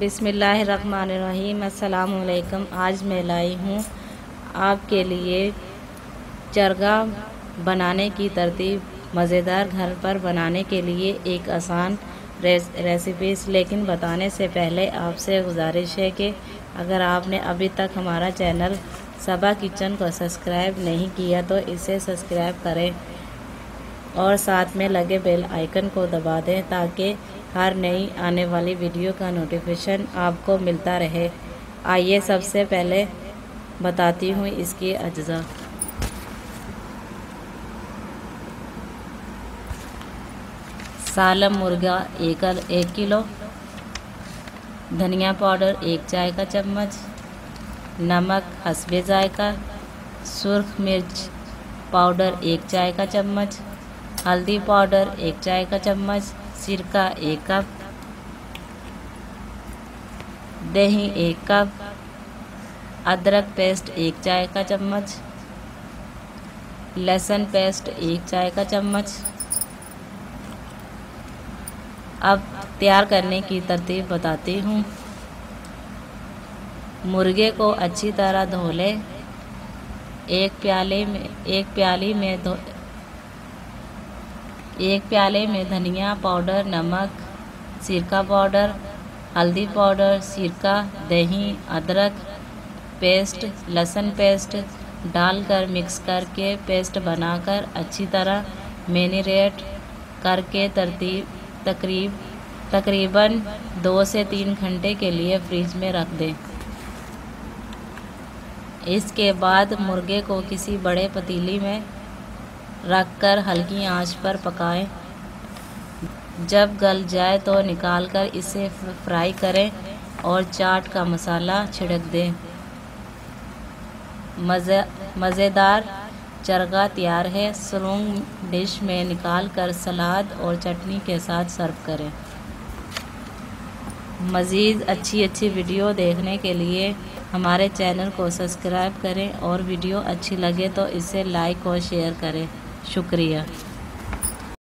बिस्मिल्लाहिर्रहमानिर्रहीम। अस्सलाम वालेकुम। आज मैं लाई हूँ आपके लिए चरगा बनाने की तरतीब, मज़ेदार घर पर बनाने के लिए एक आसान रेसिपीज़। लेकिन बताने से पहले आपसे गुजारिश है कि अगर आपने अभी तक हमारा चैनल सबा किचन को सब्सक्राइब नहीं किया तो इसे सब्सक्राइब करें और साथ में लगे बेल आइकन को दबा दें ताकि हर नई आने वाली वीडियो का नोटिफिकेशन आपको मिलता रहे। आइए सबसे पहले बताती हूँ इसके अज्जा। सालम मुर्गा 1 किलो, धनिया पाउडर 1 चाय का चम्मच, नमक हस्बे जायका, सुर्ख मिर्च पाउडर 1 चाय का चम्मच, हल्दी पाउडर 1 चाय का चम्मच, सिरका 1 कप, दही 1 कप, अदरक पेस्ट 1 चाय का चम्मच, लहसुन पेस्ट 1 चाय का चम्मच। अब तैयार करने की तरतीब बताती हूँ। मुर्गे को अच्छी तरह धो लें। एक प्याले में धनिया पाउडर, नमक, सिरका पाउडर, हल्दी पाउडर, सिरका, दही, अदरक पेस्ट, लहसुन पेस्ट डालकर मिक्स करके पेस्ट बनाकर अच्छी तरह मैरिनेट करके तकरीबन 2 से 3 घंटे के लिए फ्रिज में रख दें। इसके बाद मुर्गे को किसी बड़े पतीली में रखकर हल्की आंच पर पकाएं। जब गल जाए तो निकालकर इसे फ्राई करें और चाट का मसाला छिड़क दें। मज़ेदार चरगा तैयार है। सर्विंग डिश में निकालकर सलाद और चटनी के साथ सर्व करें। मज़ीद अच्छी वीडियो देखने के लिए हमारे चैनल को सब्सक्राइब करें और वीडियो अच्छी लगे तो इसे लाइक और शेयर करें। शुक्रिया।